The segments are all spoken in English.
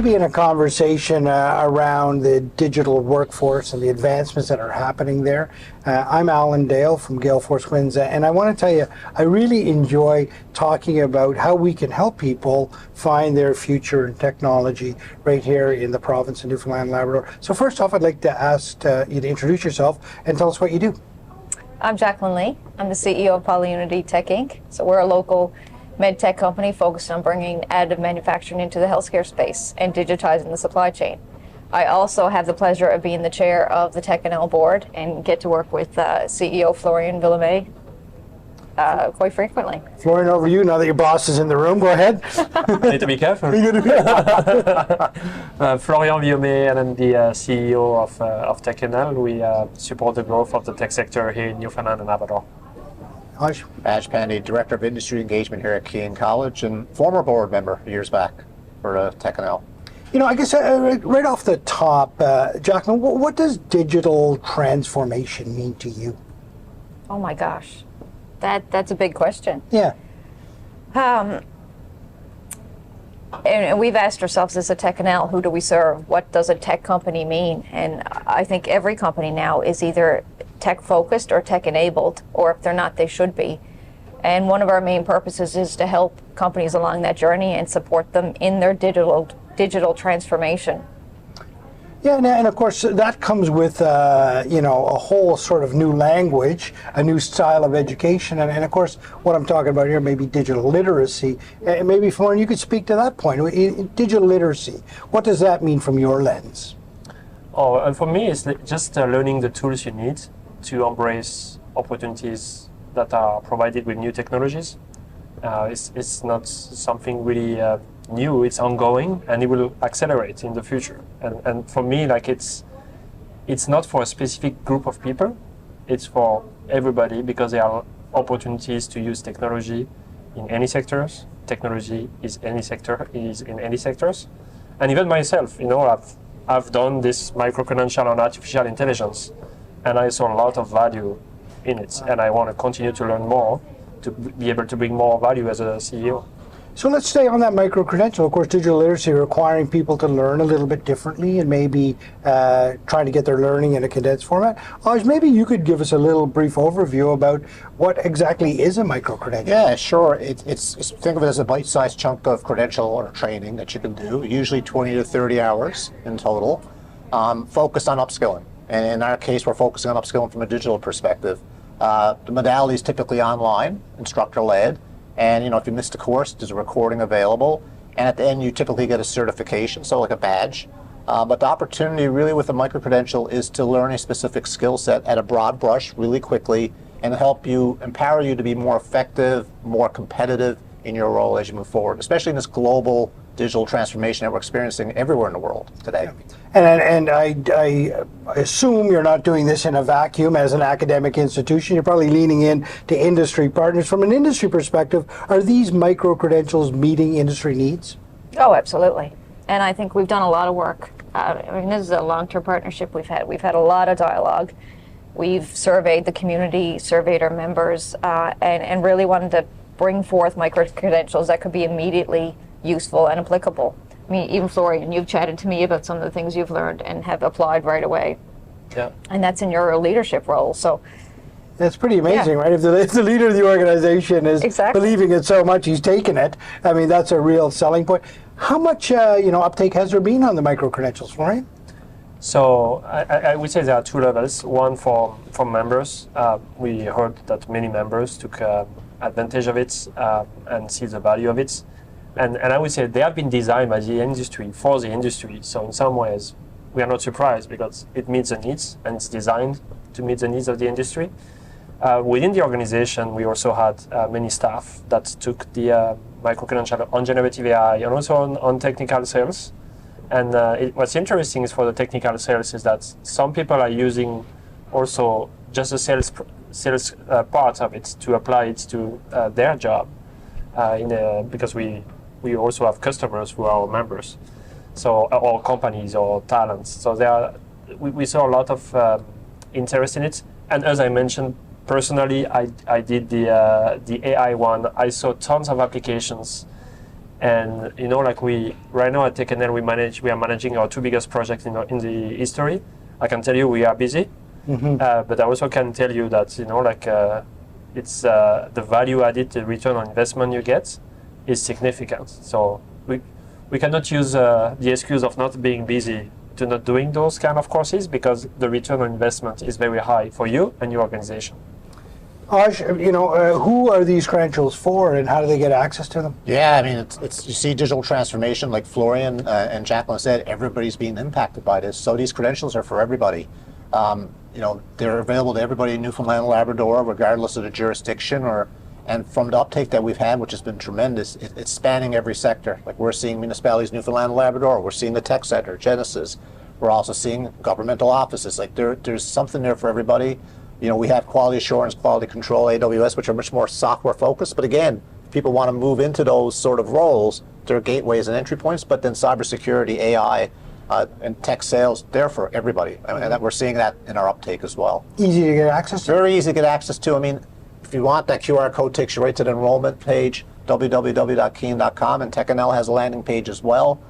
to be in a conversation around the digital workforce and the advancements that are happening there. I'm Alan Dale from Gale Force Winds, and I want to tell you, I really enjoy talking about how we can help people find their future in technology right here in the province of Newfoundland and Labrador. So first off, I'd like to ask you to introduce yourself and tell us what you do. I'm Jacqueline Lee. I'm the CEO of Polyunity Tech Inc. So we're a local med tech company focused on bringing additive manufacturing into the healthcare space and digitizing the supply chain. I also have the pleasure of being the chair of the Tech&L board and get to work with CEO Florian Villaume quite frequently. Florian, over you now that your boss is in the room. Go ahead. Need to be careful. Florian Villaume, and I'm the CEO of Tech&L. We support the growth of the tech sector here in Newfoundland and Labrador. Ajay Pande, Director of Industry Engagement here at Keene College and former board member years back for Tech&L. You know, I guess right off the top, Jacqueline, what does digital transformation mean to you? Oh my gosh, that's a big question. Yeah. And we've asked ourselves as a Tech&L, who do we serve? What does a tech company mean? And I think every company now is either tech-focused or tech-enabled, or if they're not, they should be. And one of our main purposes is to help companies along that journey and support them in their digital transformation. Yeah, and of course that comes with you know, a whole sort of new language, a new style of education, and of course what I'm talking about here may be digital literacy. And maybe Florian, you could speak to that point. Digital literacy, what does that mean from your lens? Oh, and for me, it's just learning the tools you need to embrace opportunities that are provided with new technologies. It's not something really new, it's ongoing, and it will accelerate in the future. And for me, like it's not for a specific group of people, it's for everybody, because there are opportunities to use technology in any sectors. Technology is in any sectors. And even myself, you know, I've done this micro-credential on artificial intelligence, and I saw a lot of value in it, and I want to continue to learn more to be able to bring more value as a CEO. So let's stay on that micro-credential. Of course, digital literacy requiring people to learn a little bit differently and maybe trying to get their learning in a condensed format. Aj, maybe you could give us a little brief overview about what exactly is a micro-credential. Yeah, sure. It's think of it as a bite-sized chunk of credential or training that you can do, usually 20 to 30 hours in total, focused on upskilling. And in our case, we're focusing on upskilling from a digital perspective. The modality is typically online, instructor-led, and you know, if you missed a course, there's a recording available, and at the end you typically get a certification, so like a badge. But the opportunity really with a micro-credential is to learn a specific skill set at a broad brush really quickly and empower you to be more effective, more competitive in your role as you move forward, especially in this global digital transformation that we're experiencing everywhere in the world today. And I assume you're not doing this in a vacuum as an academic institution. You're probably leaning in to industry partners. From an industry perspective, are these micro-credentials meeting industry needs? Oh, absolutely. And I think we've done a lot of work. I mean, this is a long-term partnership we've had. We've had a lot of dialogue. We've surveyed the community, surveyed our members, and really wanted to bring forth micro-credentials that could be immediately useful and applicable. I mean, even Florian, you've chatted to me about some of the things you've learned and have applied right away. Yeah. And that's in your leadership role. So that's pretty amazing, right? If the leader of the organization is believing it so much, he's taken it. I mean, that's a real selling point. How much uptake has there been on the micro-credentials, Florian? So I would say there are two levels. One from members. We heard that many members took advantage of it and see the value of it. And I would say they have been designed by the industry, for the industry. So in some ways, we are not surprised because it meets the needs and it's designed to meet the needs of the industry. Within the organization, we also had many staff that took the micro-credential on generative AI and also on technical sales. And what's interesting is for the technical sales is that some people are using also just the sales part of it to apply it to their job because we also have customers who are our members, so or companies or talents. So we saw a lot of interest in it. And as I mentioned, personally, I did the AI one. I saw tons of applications, And like we right now at TechNL, we are managing our two biggest projects in the history. I can tell you we are busy, but I also can tell you that it's the value added, the return on investment you get is significant. So we cannot use the excuse of not being busy to not doing those kind of courses, because the return on investment is very high for you and your organization. Aj, who are these credentials for, and how do they get access to them? Yeah, I mean, it's you see digital transformation, like Florian and Jacqueline said, everybody's being impacted by this. So these credentials are for everybody. They're available to everybody in Newfoundland and Labrador, regardless of the jurisdiction. And from the uptake that we've had, which has been tremendous, it's spanning every sector. Like we're seeing municipalities, Newfoundland and Labrador, we're seeing the tech sector, Genesis. We're also seeing governmental offices. Like there's something there for everybody. We have quality assurance, quality control, AWS, which are much more software focused. But again, if people want to move into those sort of roles, there are gateways and entry points. But then cybersecurity, AI, and tech sales, they're for everybody. And we're seeing that in our uptake as well. Easy to get access to? Very easy to get access to. I mean, if you want, that QR code takes you right to the enrollment page, www.keen.com, and TechNL has a landing page as well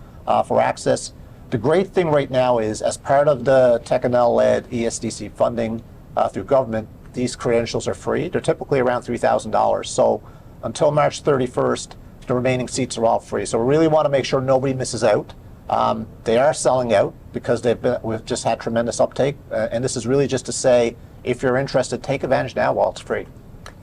for access. The great thing right now is, as part of the TechNL-led ESDC funding through government, these credentials are free. They're typically around $3,000. So until March 31st, the remaining seats are all free. So we really want to make sure nobody misses out. They are selling out because we've just had tremendous uptake. And this is really just to say, if you're interested, take advantage now while it's free.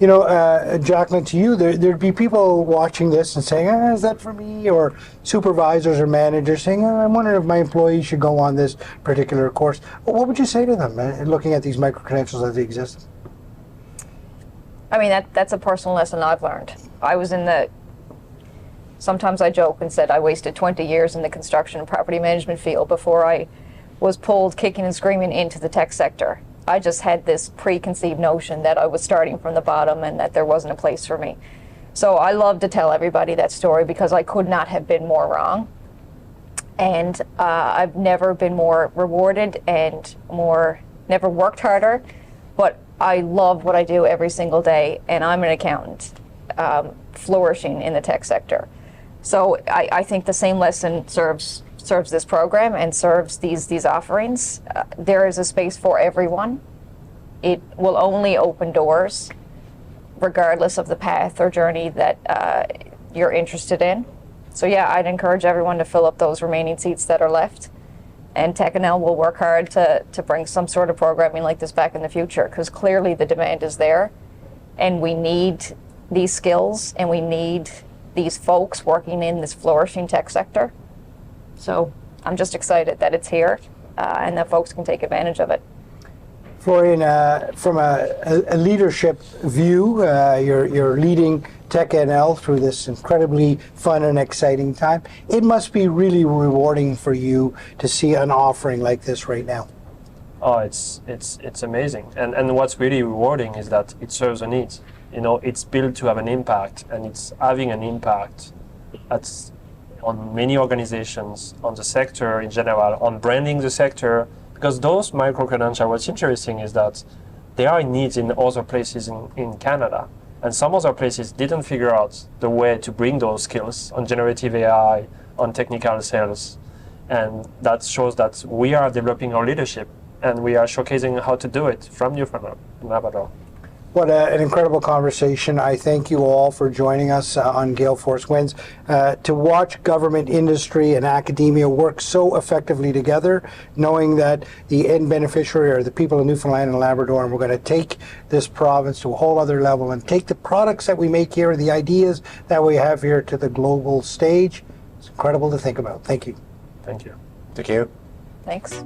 Jacqueline, to you, there'd be people watching this and saying, is that for me? Or supervisors or managers saying, I'm wondering if my employees should go on this particular course. What would you say to them, looking at these micro-credentials as they exist? I mean, that's a personal lesson I've learned. I was sometimes I joke and said I wasted 20 years in the construction and property management field before I was pulled kicking and screaming into the tech sector. I just had this preconceived notion that I was starting from the bottom and that there wasn't a place for me. So I love to tell everybody that story because I could not have been more wrong. And I've never been more rewarded and never worked harder, but I love what I do every single day, and I'm an accountant flourishing in the tech sector. So I think the same lesson serves this program and serves these offerings. There is a space for everyone. It will only open doors regardless of the path or journey that you're interested in. So yeah, I'd encourage everyone to fill up those remaining seats that are left. And TechNL will work hard to bring some sort of programming like this back in the future, because clearly the demand is there and we need these skills and we need these folks working in this flourishing tech sector. So I'm just excited that it's here and that folks can take advantage of it. Florian, from a leadership view, you're leading TechNL through this incredibly fun and exciting time. It must be really rewarding for you to see an offering like this right now. Oh, it's amazing. And what's really rewarding is that it serves a need. It's built to have an impact, and it's having an impact on many organizations, on the sector in general, on branding the sector, because those micro-credentials, what's interesting is that there are needs in other places in Canada, and some other places didn't figure out the way to bring those skills on generative AI, on technical sales, and that shows that we are developing our leadership, and we are showcasing how to do it from Newfoundland and Labrador. What an incredible conversation. I thank you all for joining us on Gale Force Winds. To watch government, industry, and academia work so effectively together, knowing that the end beneficiary are the people of Newfoundland and Labrador, and we're going to take this province to a whole other level and take the products that we make here, the ideas that we have here, to the global stage. It's incredible to think about. Thank you. Thank you. Thank you. Thanks.